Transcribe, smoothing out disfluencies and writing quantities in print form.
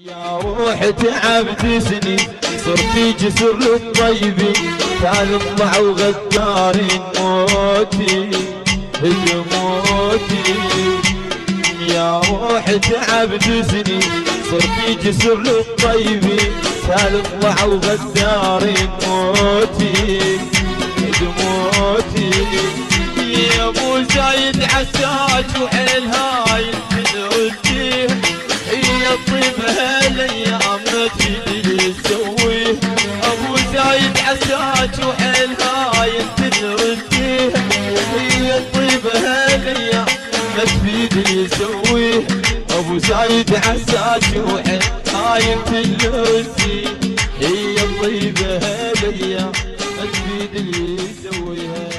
يا روح تعبت سنين صرتي جسر للطيبين تطلع وغدارين موتي موتي. يا روح تعبت سنين صرتي جسر للطيبين تطلع وغدارين موتي موتي. يا ابو زايد عساك وحيل هاي تنوديه هي الطيب هالايام ما تدري تسويه. ابو زايد عساك وحيل هاي تنوديه هي الطيب هالايام ما تدري تسويه. ابو زايد عساك وحيل هاي تنوديه هي الطيب هالايام ما تدري تسويها.